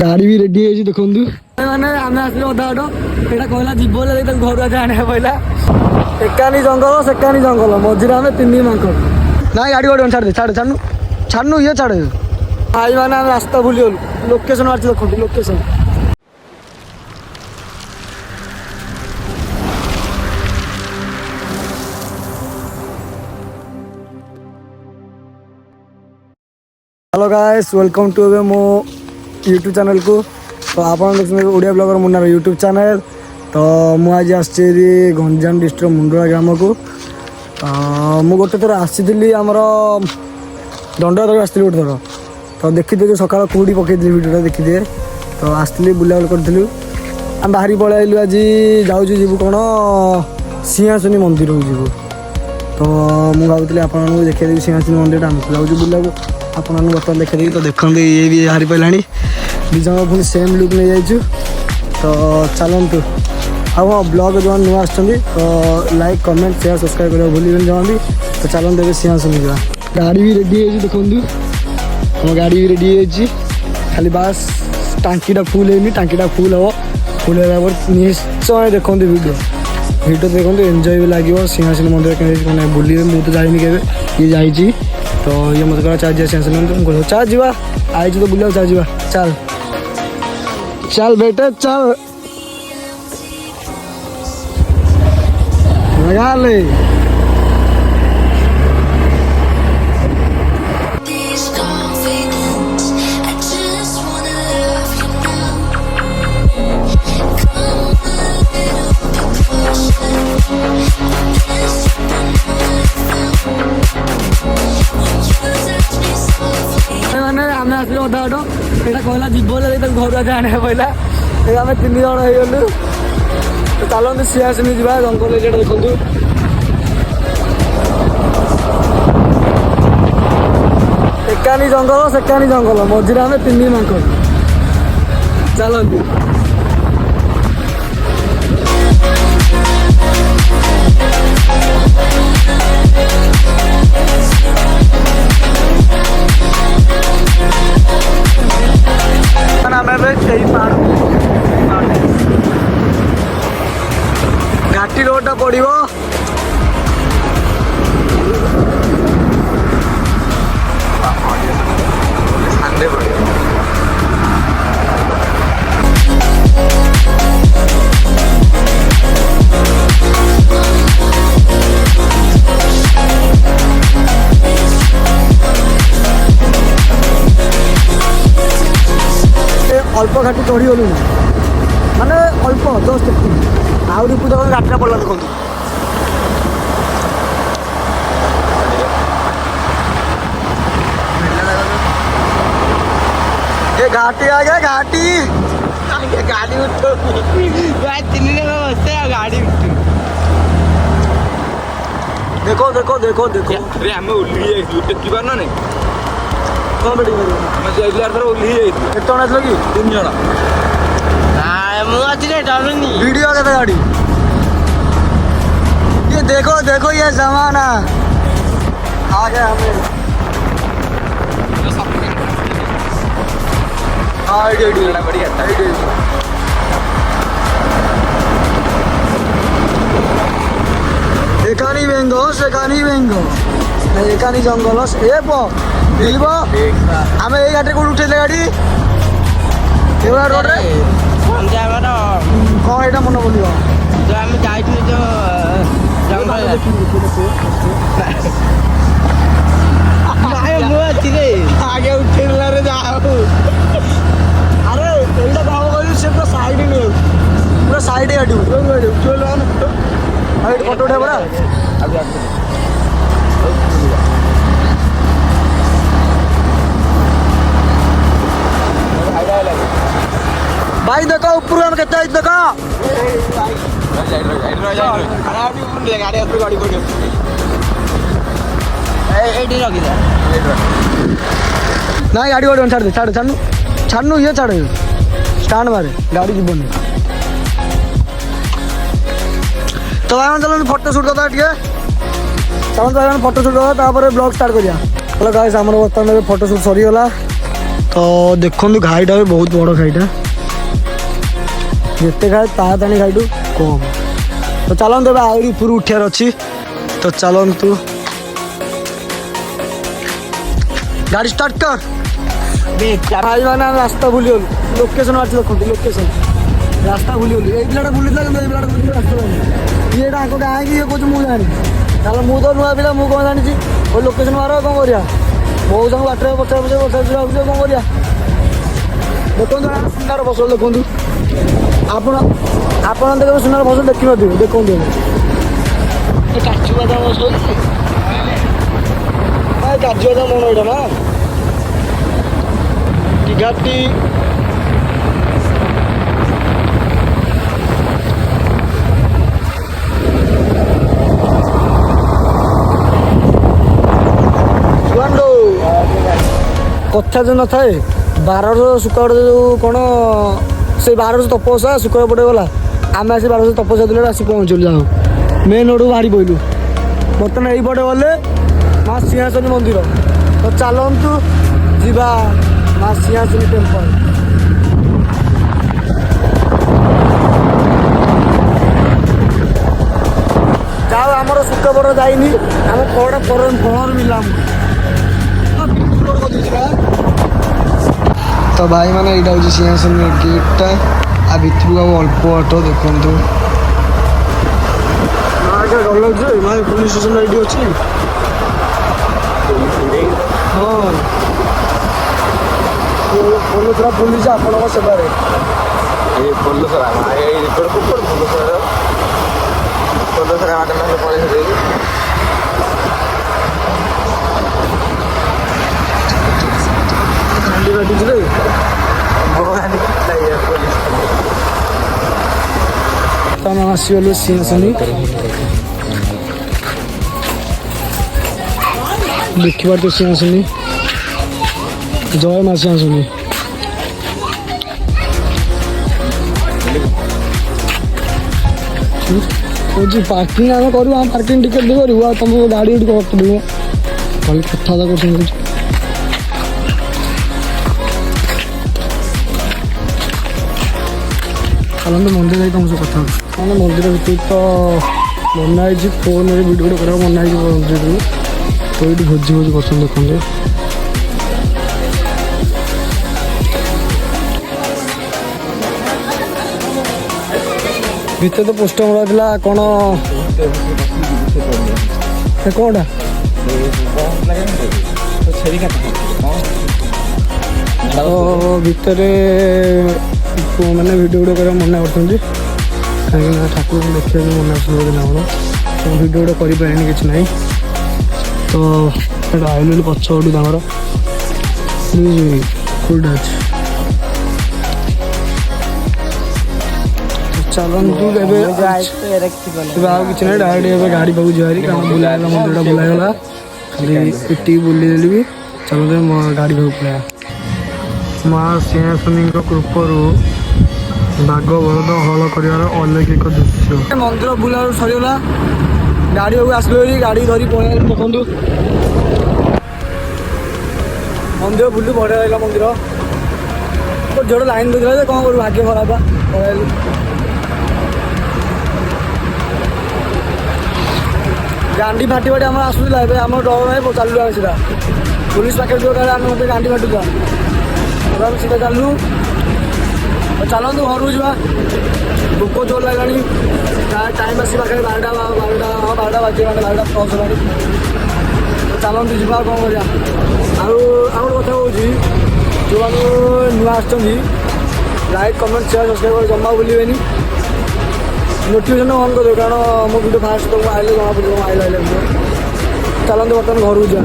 गाड़ी भी रेडी है देखु मैंने आम आसलु अधा बाट यहाँ कहला जीव घर आगे आने पड़ा एकानी जंगल सेकानी जंगल मझे आम तीन मांक ना गाड़ी गाड़ी छाड़ दे छाड़ छाड़ू छाड़ू ये छाड़ भाई मैंने आम रास्ता भूली गलु लोकेशन मार्च देखो location hello guys welcome to मो यूट्यूब चैनल को तो आप Odia blogger Munnar YouTube channel तो मुझे आसी गंजाम डिस्ट्रिक्ट मुंडुआ ग्राम को मु गोटे थर आसी आमर दंडा धर आसती गोटे थर तो देखी जो सका कूड़ी पकई भिडियो देखी दिए तो आसती बुलाबुल करूँ आम बाहरी पलैलु आज जाऊँ जीव कौन सिंहासनी मंदिर जीव तो मुझे भावुली आप देखिए सिंहासनी मंदिर आम जाऊँ बुला आपन बर्तमान देखिए तो देखते ये भी हारी पाला दिज पुणी सेम लुक नहीं जाइए तो चलतु हाँ ब्लॉग जो नुआ तो लाइक कमेंट शेयर सब्सक्राइब करने भूल जमा भी तो चलते ये सिंहासन जा गाड़ी भी रेडी है देखु हम गाड़ी भी रेडी है खाली बास टांकीटा फुल है टांकीटा फुल हम फुल है निश्चय देखते वीडियो देखते एंजॉय भी लगे सिंहासन मंदिर मैंने बुले मुझे तो जाइनी के ये जाइए तो ये मत कह चार्ज सिंहासन मंदिर चाल जा आई तो बुला चाल जा चल चल बेटे चल लगा ले आम आसलु अधा बाट यहाँ कहला जीव घर आगे आने पड़ा आम तीन जन हो गलु तो चलते सिंहासनी जा जंगल एरिया देखु एकानी जंगल सेकानी जंगल मझे आम तीन मांक चलती घाटी रोडा पड़ो अल्प घाटी चढ़ी गलु माने अल्प जस्ट आहरी पूजा घाटा पड़ा देखो ये घाटी आ गया घाटी गाड़ी उठो तीन बसते गाड़ी उठो देखो देखो देखो देखो अरे हमें उल्ली टेकी पार ना नहीं कौन बैठी ओल्ली कि तीन जन वीडियो के गाड़ी ये देखो देखो ये जमाना आ गया हमें एकानी बेंगो सेकानी बेंगो एकानी जंगल ए मिल आम ये गाड़ी कौन उठे गाड़ी रोड कौन यहाँ मन बोल आगे उठे अरे यहाँ कौन कर पूरा साइड पूरा साइड गाड़ी फोटो उठे पड़ा भाई देखो ऊपर हम कहते हैं देखो ना गाड़ी गाड़ी छाड़ दे छाड़ छाड़ू छाड़ू ये छाड़ स्टैंड मारे गाड़ी जीवन तो आम चलो फोटो शूट करता चलो फोटो शूट करता ब्लॉग स्टार्ट करिया हेलो गाइस आमर बर्तमान फोटो शूट सरीगला तो देखो घाईटा भी बहुत बड़ घाईटा जिते खाए ताणी घाईटू कम। तो चलतु ए आहरी ऊपर उठार अच्छी तो चलतु गाड़ी स्टार्ट कर भाई मैंने रास्ता भूली गलु लोकेशन आज देखो लोकेशन रास्ता भूली गलु ये पिलाटा भूली पिलाटा भूली रास्ता ये गाँ कि ये कौन मुझे जानी ताल मु तो नुआ पिला मुझे कौन जानी वो लोकेशन मार कौन कर बहुत जन बाटर पचार पचार बसा कौन कर देखो सुनार फसल देखु आप देखो सुनार फसल देखी न देखो काचू बादाम फसल काजू बादाम मन यहाँ ना टिघाटी कथा जो न थाए 12 शुक्र जो कौन से 12 तपस्या शुक्र पटे गला आम आसी 12 तपस्या दिल आसी पहुँचल जाओ मेन रोड बाहरी पड़लु बर्तमान यही पटे गले माँ सिंहासनी मंदिर तो चलतु जीवा माँ सिंहासनी टेम्पल जाओ आमर शुक्रबर जाइनी आम कौड़ा पहर मिला तो भाई मैंने यहाँ हूँ सिंहासन गेटा आ भितर अल्प ऑटो देखु गल पुलिस स्टेशन ये अच्छी हाँ पोलसरा पुलिस आपण सेवार तमें आसगलु सिंहासनी देखिए तो सिंहासनी जय माँ सिंहासनी पार्किंग आम करूँ आम पार्किंग टिकेट भी करूँ तुमको गाड़ी रखिदेव खाली कथा कर चलते मंदिर जाए तुम सब कथा मैंने मंदिर भर तो बनाई फोन में वीडियो कर बनाई मंदिर तो ये भोजी भोजी कर देखते भीतर तो पोस्टर मरा कौन कौटा भितर मैंने वीडियो कर मना कर कहीं ठाकुर को देखा मना कर तो वीडियो करें कि ना तो आइल पछपटू तमर कौटा अच्छे चलतु कि ना डायरेक्ट गाड़ी पाक जारी बुलाएगा मंदिर बुलाईगला खाली पिटी बुलेली भी चलते गाड़ी पाक पलाया माँ सिंहासनी कृपरू बाघ बलद हल कर अलौकिक दृश्य मंदिर बुला सरीगला गाड़ी पाक आसले गाड़ी धरी पड़े देखु मंदिर बुली बढ़िया लगा मंदिर जोड़ लाइन देखा कौन करूँ भाग्य खराब पड़े गांडी फाटी फाटी आम आसूला आम डर ना चलू आम सीधा पुलिस पाखे जो आम गांडी फाटुला आम सीधा चलू चलतु घर जा भोक जोर लगे टाइम आस पाखे 12टा हाँ 12टा बाजी 12टा क्रस है चलतु जा कौन कर कथा हूँ जो आम नुआ लाइक कमेंट शेयर सब्सक्राइब जमा भूलें नोटिफिकेशन ऑन कर कारण मो वीडियो फास्ट तुमको आइले जना पड़ो आइले चलते बर्तमान घर जा